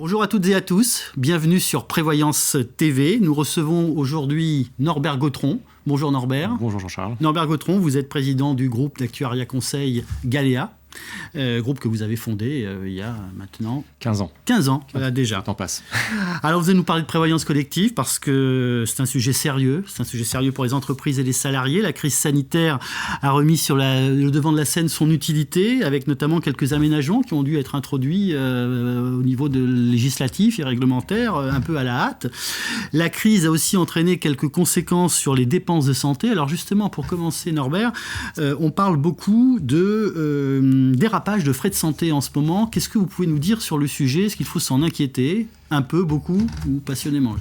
Bonjour à toutes et à tous, bienvenue sur Prévoyance TV. Nous recevons aujourd'hui Norbert Gautron. Bonjour Norbert. Bonjour Jean-Charles. Norbert Gautron, vous êtes président du groupe d'actuariat conseil Galéa, groupe que vous avez fondé il y a maintenant 15 ans. 15 ans, voilà déjà. Le temps passe. Alors vous allez nous parler de prévoyance collective parce que c'est un sujet sérieux. C'est un sujet sérieux pour les entreprises et les salariés. La crise sanitaire a remis sur le devant de la scène son utilité, avec notamment quelques aménagements qui ont dû être introduits au niveau de législatif et réglementaire, un peu à la hâte. La crise a aussi entraîné quelques conséquences sur les dépenses de santé. Alors justement, pour commencer Norbert, on parle beaucoup de dérapage de frais de santé en ce moment. Qu'est-ce que vous pouvez nous dire sur le sujet ? Est-ce qu'il faut s'en inquiéter ? Un peu, beaucoup ou passionnément?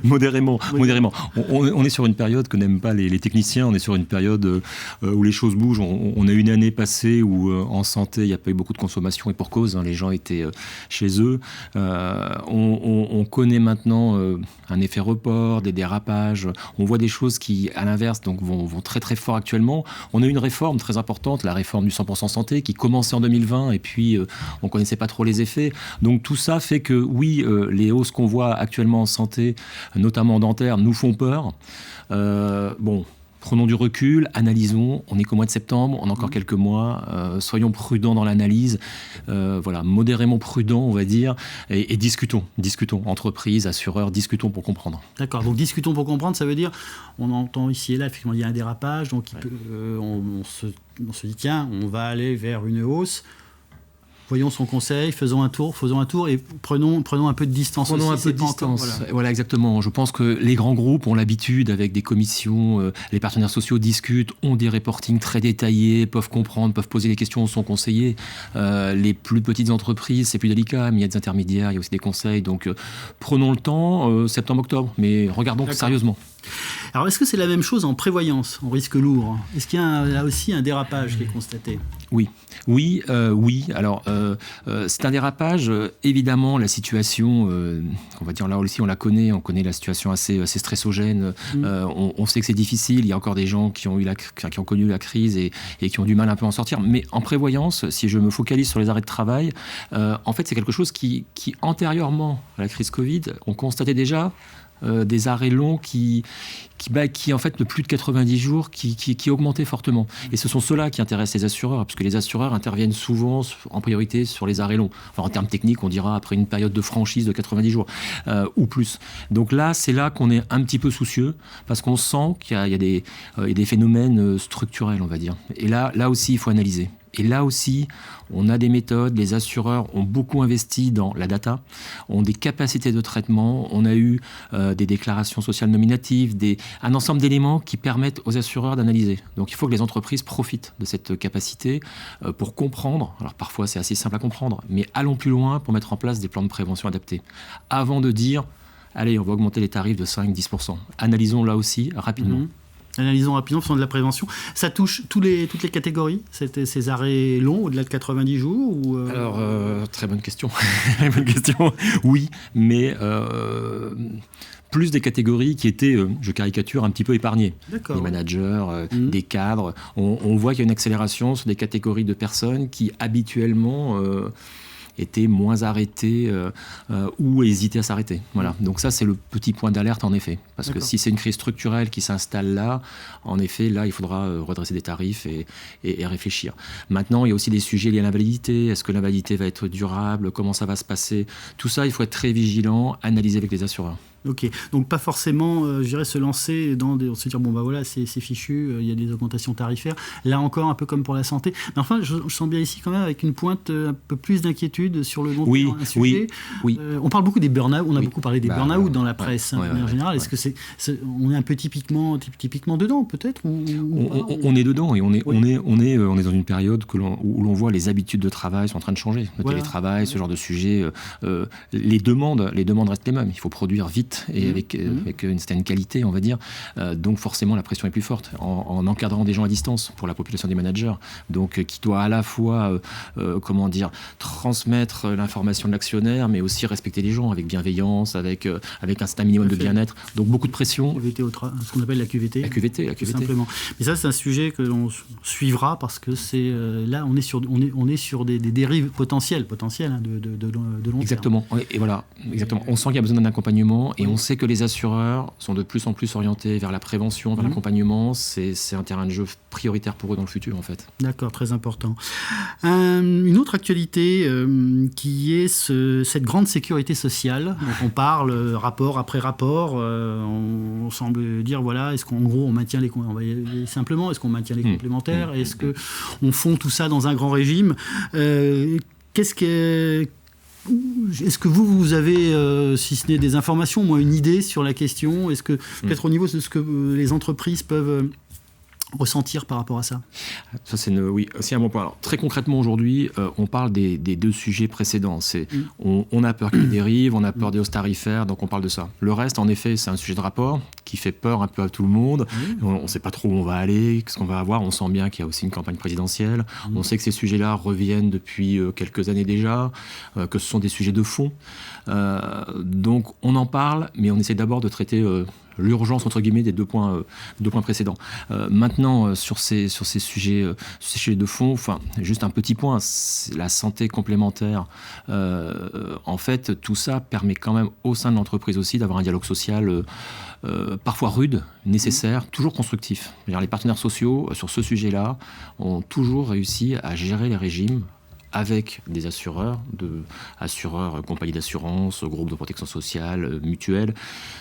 Modérément. Oui. Modérément. On est sur une période que n'aiment pas les techniciens. On est sur une période où les choses bougent. On a une année passée où en santé, il n'y a pas eu beaucoup de consommation et pour cause. Les gens étaient chez eux. On connaît maintenant un effet report, des dérapages. On voit des choses qui, à l'inverse, donc, vont très très fort actuellement. On a eu une réforme très importante, la réforme du 100% santé, qui commençait en 2020 et puis on ne connaissait pas trop les effets. Donc tout ça fait que oui, les hausses qu'on voit actuellement en santé, notamment en dentaire, nous font peur. Prenons du recul, analysons. On n'est qu'au mois de septembre, on a encore quelques mois. Soyons prudents dans l'analyse. Modérément prudents, on va dire. Et discutons. Entreprises, assureurs, discutons pour comprendre. D'accord, donc discutons pour comprendre, ça veut dire, on entend ici et là, effectivement, il y a un dérapage, donc on se dit, tiens, on va aller vers une hausse. Voyons son conseil, faisons un tour et prenons un peu de distance. Prenons aussi, un peu de distance. Voilà, exactement. Je pense que les grands groupes ont l'habitude, avec des commissions, les partenaires sociaux discutent, ont des reportings très détaillés, peuvent comprendre, peuvent poser des questions, sont conseillés. Les plus petites entreprises, c'est plus délicat, mais il y a des intermédiaires, il y a aussi des conseils. Donc, prenons le temps, septembre-octobre, mais regardons sérieusement. Alors, est-ce que c'est la même chose en prévoyance, en risque lourd ? Est-ce qu'il y a là aussi un dérapage qui est constaté ? Oui. Alors, c'est un dérapage. Évidemment, la situation, on va dire là aussi, on la connaît. On connaît la situation assez stressogène. On sait que c'est difficile. Il y a encore des gens qui ont connu la crise et qui ont du mal un peu à en sortir. Mais en prévoyance, si je me focalise sur les arrêts de travail, en fait, c'est quelque chose qui antérieurement à la crise Covid, on constatait déjà des arrêts longs qui en fait de plus de 90 jours qui augmentaient fortement. Et ce sont ceux-là qui intéressent les assureurs, parce que les assureurs interviennent souvent en priorité sur les arrêts longs. Enfin, en termes techniques, on dira après une période de franchise de 90 jours ou plus. Donc là, c'est là qu'on est un petit peu soucieux, parce qu'on sent qu'il y a des phénomènes structurels, on va dire. Et là aussi, il faut analyser. Et là aussi, on a des méthodes, les assureurs ont beaucoup investi dans la data, ont des capacités de traitement, on a eu des déclarations sociales nominatives, un ensemble d'éléments qui permettent aux assureurs d'analyser. Donc il faut que les entreprises profitent de cette capacité pour comprendre. Alors parfois c'est assez simple à comprendre, mais allons plus loin pour mettre en place des plans de prévention adaptés. Avant de dire, allez, on va augmenter les tarifs de 5-10%. Analysons là aussi rapidement. Analysons rapidement, faisons de la prévention. Ça touche toutes les catégories, ces arrêts longs, au-delà de 90 jours ou Alors, très bonne question. Oui, mais plus des catégories qui étaient, je caricature, un petit peu épargnées. D'accord. Des managers, des cadres. On voit qu'il y a une accélération sur des catégories de personnes qui, habituellement... étaient moins arrêtés ou hésitaient à s'arrêter. Voilà. Donc ça, c'est le petit point d'alerte, en effet. Parce que si c'est une crise structurelle qui s'installe là, en effet, là, il faudra redresser des tarifs et réfléchir. Maintenant, il y a aussi des sujets liés à l'invalidité. Est-ce que l'invalidité va être durable ? Comment ça va se passer ? Tout ça, il faut être très vigilant, analyser avec les assureurs. Ok, donc pas forcément, je dirais, se lancer on se dire, bon, bah voilà, c'est fichu, il y a des augmentations tarifaires. Là encore, un peu comme pour la santé. Mais enfin, je sens bien ici quand même avec une pointe un peu plus d'inquiétude sur le long terme. Oui. On parle beaucoup des burn-out, on a beaucoup parlé des burn-out dans la presse, en général. Est-ce que on est un peu typiquement dedans, peut-être on est dedans et on est dans une période où l'on voit les habitudes de travail sont en train de changer. Le télétravail, ce genre de sujet, les demandes restent les mêmes. Il faut produire vite. correcte et avec une certaine qualité, on va dire. Donc forcément, la pression est plus forte en encadrant des gens à distance pour la population des managers. Donc qui doit à la fois, transmettre l'information de l'actionnaire, mais aussi respecter les gens avec bienveillance, avec un certain minimum de bien-être. Donc beaucoup de pression. QVT, ce qu'on appelle la QVT. La QVT. Simplement. Mais ça, c'est un sujet que l'on suivra parce que c'est là, on est sur des dérives potentielles de long exactement. terme. Et voilà, exactement. On sent qu'il y a besoin d'un accompagnement et on sait que les assureurs sont de plus en plus orientés vers la prévention, vers l'accompagnement. C'est un terrain de jeu prioritaire pour eux dans le futur, en fait. D'accord, très important. Une autre actualité qui est cette grande sécurité sociale. Donc on parle rapport après rapport. On semble dire est-ce qu'en gros on maintient on va y aller simplement, est-ce qu'on maintient les complémentaires, est-ce que on fond tout ça dans un grand régime? Est-ce que vous avez, si ce n'est des informations, moi une idée sur la question? Est-ce que peut-être au niveau de ce que les entreprises peuvent ressentir par rapport à ça? Ça, c'est aussi un bon point. Alors, très concrètement, aujourd'hui, on parle des deux sujets précédents. On a peur qu'il y ait des dérives, on a peur des hausses tarifaires, donc on parle de ça. Le reste, en effet, c'est un sujet de rapport qui fait peur un peu à tout le monde. On ne sait pas trop où on va aller, qu'est-ce qu'on va avoir. On sent bien qu'il y a aussi une campagne présidentielle. On sait que ces sujets-là reviennent depuis quelques années déjà, que ce sont des sujets de fond. Donc, on en parle, mais on essaie d'abord de traiter l'urgence, entre guillemets, des deux points précédents. Maintenant, sur ces sujets de fond, juste un petit point, la santé complémentaire, en fait, tout ça permet quand même au sein de l'entreprise aussi d'avoir un dialogue social parfois rude, nécessaire, toujours constructif. Les partenaires sociaux, sur ce sujet-là, ont toujours réussi à gérer les régimes avec des assureurs, compagnies d'assurance, groupes de protection sociale, mutuelles.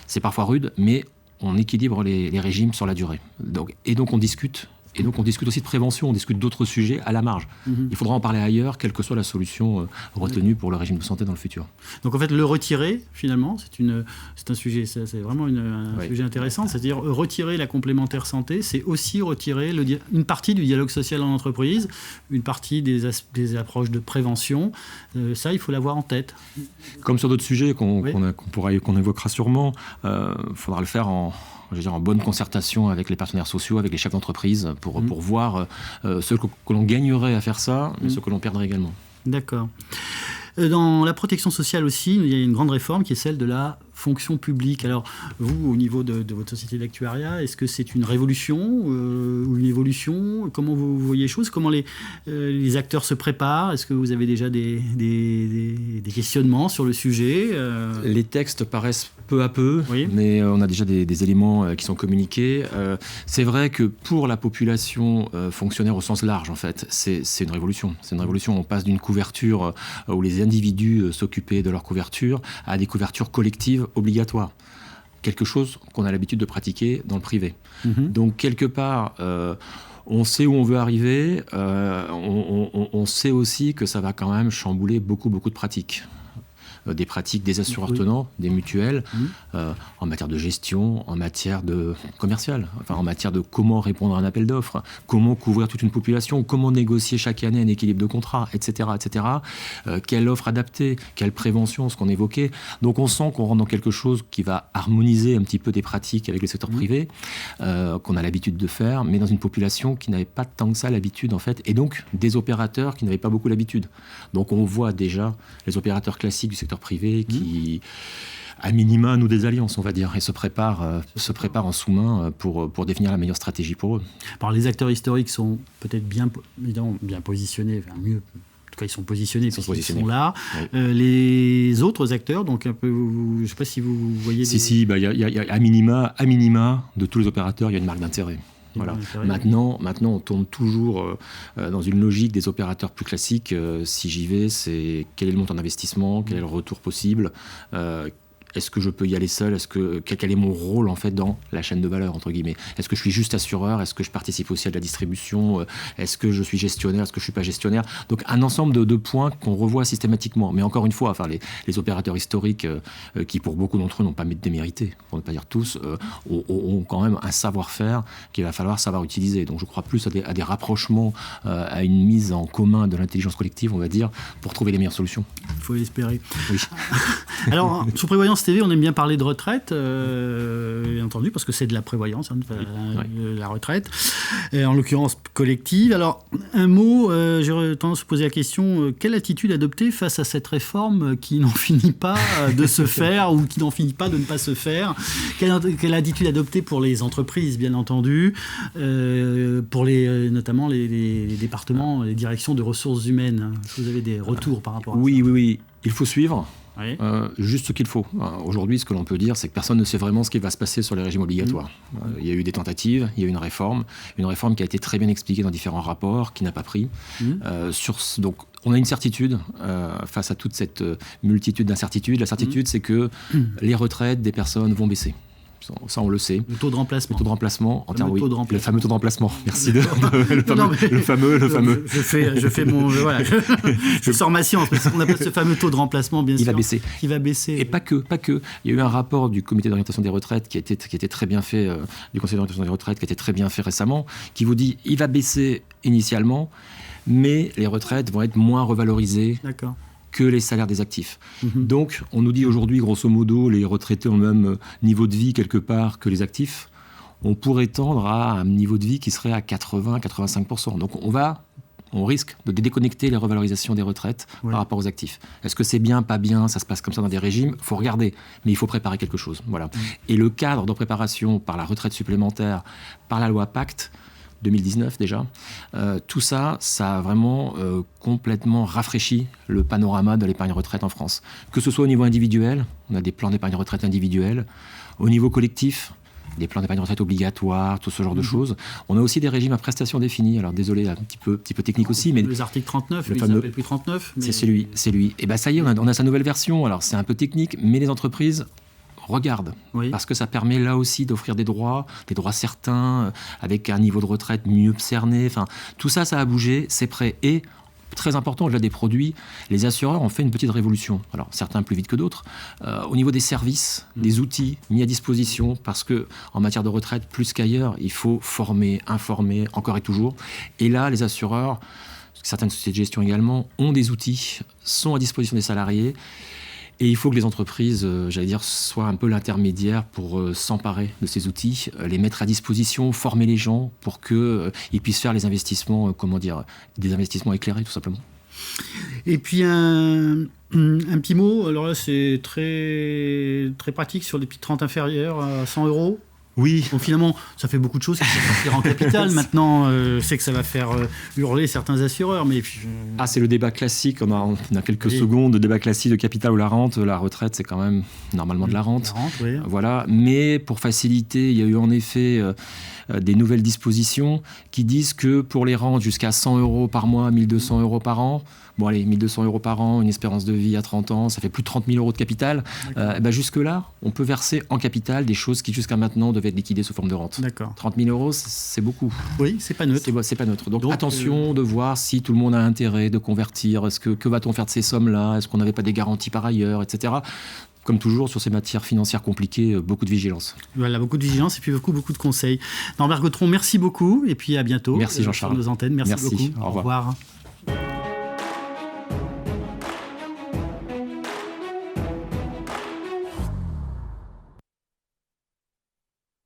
C'est parfois rude, mais on équilibre les régimes sur la durée. Donc on discute. Et donc on discute aussi de prévention, on discute d'autres sujets à la marge. Il faudra en parler ailleurs, quelle que soit la solution retenue pour le régime de santé dans le futur. Donc en fait, le retirer, finalement, c'est un sujet, c'est vraiment un sujet intéressant. C'est-à-dire retirer la complémentaire santé, c'est aussi retirer une partie du dialogue social en entreprise, une partie des approches de prévention. Ça, il faut l'avoir en tête. Comme sur d'autres sujets qu'on évoquera sûrement, il faudra le faire en bonne concertation avec les partenaires sociaux, avec les chefs d'entreprise, pour voir ce que l'on gagnerait à faire ça, mais ce que l'on perdrait également. D'accord. Dans la protection sociale aussi, il y a une grande réforme qui est celle de la fonction publique. Alors, vous, au niveau de votre société d'actuariat, est-ce que c'est une révolution ou une évolution? Comment vous voyez les choses? Comment les acteurs se préparent? Est-ce que vous avez déjà des questionnements sur le sujet? Les textes paraissent peu à peu, mais on a déjà des éléments qui sont communiqués. C'est vrai que pour la population fonctionnaire au sens large, en fait, c'est une révolution. C'est une révolution. On passe d'une couverture où les individus s'occupaient de leur couverture à des couvertures collectives obligatoires. Quelque chose qu'on a l'habitude de pratiquer dans le privé. Donc, quelque part, on sait où on veut arriver. On sait aussi que ça va quand même chambouler beaucoup de pratiques. Des pratiques des assureurs tenants, des mutuelles, en matière de gestion, en matière de commerciale, en matière de comment répondre à un appel d'offres, comment couvrir toute une population, comment négocier chaque année un équilibre de contrat, etc. Quelle offre adaptée, quelle prévention, ce qu'on évoquait. Donc on sent qu'on rentre dans quelque chose qui va harmoniser un petit peu des pratiques avec le secteur privé, qu'on a l'habitude de faire, mais dans une population qui n'avait pas tant que ça l'habitude, en fait, et donc des opérateurs qui n'avaient pas beaucoup l'habitude. Donc on voit déjà les opérateurs classiques du secteur privé qui, à minima, nouent des alliances, on va dire, et se préparent en sous-main pour définir la meilleure stratégie pour eux. Alors, les acteurs historiques sont peut-être bien positionnés, mieux. En tout cas, ils sont positionnés, ils sont là. Oui. Les autres acteurs, donc un peu, je ne sais pas si vous voyez... Il y a à minima, de tous les opérateurs, il y a une marque d'intérêt. Voilà. Maintenant, on tourne toujours dans une logique des opérateurs plus classiques. Si j'y vais, c'est quel est le montant d'investissement, quel est le retour possible, est-ce que je peux y aller seul, quel est mon rôle en fait dans la chaîne de valeur, entre guillemets. Est-ce que je suis juste assureur, est-ce que je participe aussi à de la distribution, est-ce que je suis gestionnaire, est-ce que je suis pas gestionnaire. Donc un ensemble de points qu'on revoit systématiquement. Mais encore une fois, les opérateurs historiques qui pour beaucoup d'entre eux n'ont pas démérité, pour ne pas dire tous, ont quand même un savoir-faire qu'il va falloir savoir utiliser. Donc je crois plus à des rapprochements, à une mise en commun de l'intelligence collective, on va dire, pour trouver les meilleures solutions. Il faut l'espérer. Oui. Alors, sous prévoyance TV, on aime bien parler de retraite, bien entendu, parce que c'est de la prévoyance, la retraite, et en l'occurrence collective. Alors, un mot, j'aurais tendance à vous poser la question, quelle attitude adopter face à cette réforme qui n'en finit pas de se faire ou qui n'en finit pas de ne pas se faire? Quelle attitude adopter pour les entreprises, bien entendu, pour notamment les départements, les directions de ressources humaines? Est-ce que vous avez des retours par rapport à ça? Oui. Il faut suivre. Oui. Juste ce qu'il faut. Aujourd'hui, ce que l'on peut dire, c'est que personne ne sait vraiment ce qui va se passer sur les régimes obligatoires. Il y a eu des tentatives, il y a eu une réforme qui a été très bien expliquée dans différents rapports, qui n'a pas pris. Donc, on a une certitude face à toute cette multitude d'incertitudes. La certitude, c'est que les retraites des personnes vont baisser. Ça, on le sait. Le taux de remplacement. Le fameux taux de remplacement. Merci. Le fameux. Je fais mon. Voilà. Je sors ma science, parce qu'on appelle ce fameux taux de remplacement, bien sûr. Il va baisser. Et pas que. Il y a eu un rapport du comité d'orientation des retraites qui a été très bien fait, du conseil d'orientation des retraites, qui a été très bien fait récemment, qui vous dit il va baisser initialement, mais les retraites vont être moins revalorisées. D'accord. Que les salaires des actifs. Donc, on nous dit aujourd'hui, grosso modo, les retraités ont le même niveau de vie quelque part que les actifs. On pourrait tendre à un niveau de vie qui serait à 80-85%. Donc, on risque de déconnecter les revalorisations des retraites par rapport aux actifs. Est-ce que c'est bien, pas bien? Ça se passe comme ça dans des régimes? Il faut regarder, mais il faut préparer quelque chose. Voilà. Et le cadre de préparation par la retraite supplémentaire, par la loi Pacte, 2019 déjà, tout ça a vraiment complètement rafraîchi le panorama de l'épargne retraite en France. Que ce soit au niveau individuel, on a des plans d'épargne retraite individuels, au niveau collectif, des plans d'épargne retraite obligatoires, tout ce genre de choses. On a aussi des régimes à prestations définies. Alors désolé, un petit peu technique aussi, mais les articles 39, ils s'appellent plus 39. Mais... C'est lui. Et bien ça y est, on a sa nouvelle version. Alors c'est un peu technique, mais les entreprises regarde, parce que ça permet là aussi d'offrir des droits certains, avec un niveau de retraite mieux cerné. Enfin, tout ça a bougé, c'est prêt. Et, très important, au-delà des produits, les assureurs ont fait une petite révolution. Alors, certains plus vite que d'autres. Au niveau des services, des outils mis à disposition, parce qu'en matière de retraite, plus qu'ailleurs, il faut former, informer, encore et toujours. Et là, les assureurs, certaines sociétés de gestion également, ont des outils, sont à disposition des salariés. Et il faut que les entreprises, soient un peu l'intermédiaire pour s'emparer de ces outils, les mettre à disposition, former les gens pour qu'ils puissent faire les investissements, des investissements éclairés, tout simplement. Et puis un petit mot, alors là c'est très, très pratique sur les petites rentes inférieures à 100 €. Oui. Donc finalement, ça fait beaucoup de choses qui vont sortir en capital. Maintenant, je sais que ça va faire hurler certains assureurs. Mais c'est le débat classique. On a quelques secondes de débat classique de capital ou la rente. La retraite, c'est quand même normalement de la rente. Oui. Voilà. Mais pour faciliter, il y a eu en effet des nouvelles dispositions qui disent que pour les rentes jusqu'à 100 € par mois, 1 200 € par an, 1 200 € par an, une espérance de vie à 30 ans, ça fait plus de 30 000 € de capital. Jusque-là, on peut verser en capital des choses qui jusqu'à maintenant devaient être liquidées sous forme de rente. D'accord. 30 000 €, c'est beaucoup. Oui, c'est pas neutre. C'est pas neutre. Donc attention de voir si tout le monde a intérêt de convertir. Que va-t-on faire de ces sommes-là? Est-ce qu'on n'avait pas des garanties par ailleurs, etc. Comme toujours, sur ces matières financières compliquées, beaucoup de vigilance. Voilà, beaucoup de vigilance et puis beaucoup de conseils. Norbert Gautron, merci beaucoup et puis à bientôt. Merci Jean-Charles. Sur nos antennes. Merci beaucoup. Au revoir.